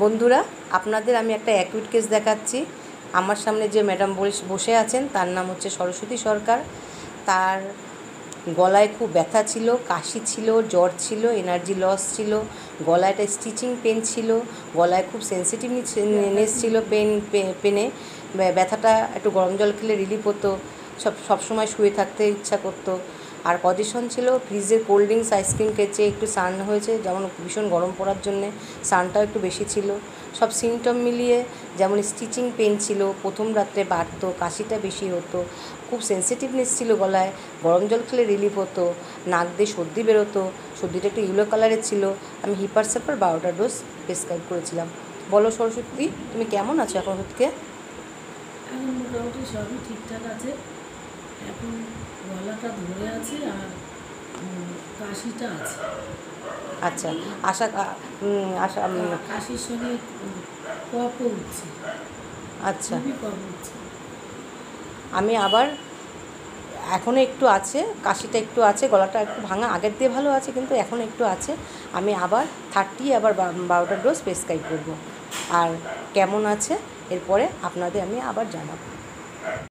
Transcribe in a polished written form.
বন্ধুরা, আপনাদের আমি একটা অ্যাকিউট কেস দেখাচ্ছি। আমার সামনে যে ম্যাডাম বসে আছেন তার নাম হচ্ছে সরস্বতী সরকার। তার গলায় খুব ব্যথা ছিল, কাশি ছিল, জ্বর ছিল, এনার্জি লস ছিল, গলায় একটা স্টিচিং পেন ছিল, গলায় খুব সেন্সিটিভনেস ছিল পেনে। ব্যথাটা একটু গরম জল খেলে রিলিফ হতো, সবসময় শুয়ে থাকতে ইচ্ছা করতো। আর পজিশন ছিল ফ্রিজের কোল্ড ড্রিঙ্কস আইসক্রিম খেয়েছে, একটু সান হয়েছে, যেমন ভীষণ গরম পড়ার জন্যে সানটাও একটু বেশি ছিল। সব সিমটম মিলিয়ে যেমন স্টিচিং পেন ছিল, প্রথম রাত্রে বাড়তো, কাশিটা বেশি হতো, খুব সেন্সিটিভনেস ছিল গলায়, গরম জল খেলে রিলিফ হতো, নাক দিয়ে সর্দি বেরোতো, সর্দিটা একটু ইয়েলো কালারের ছিল। আমি হিপারসেপার 12টা ডোজ প্রেসক্রাইব করেছিলাম। বলো সরস্বতী, তুমি কেমন আছো এখন থেকে? এখন মোটামুটি সবই ঠিকঠাক আছে। এখন গলাটা ধরে আছে আর কাশিটা আছে। আচ্ছা, আশা আশা কাশির সঙ্গে কফও উঠছে, আচ্ছা, খুবই কফ উঠছে। আমি আবার এখনও একটু আছে, কাশিটা একটু আছে, গলাটা একটু ভাঙা, আগের দিয়ে ভালো আছে কিন্তু এখনও একটু আছে। আমি আবার 12টা ডোজ প্রেসক্রাইব করব। আর কেমন আছে এরপরে আপনাদের আমি আবার জানাবো।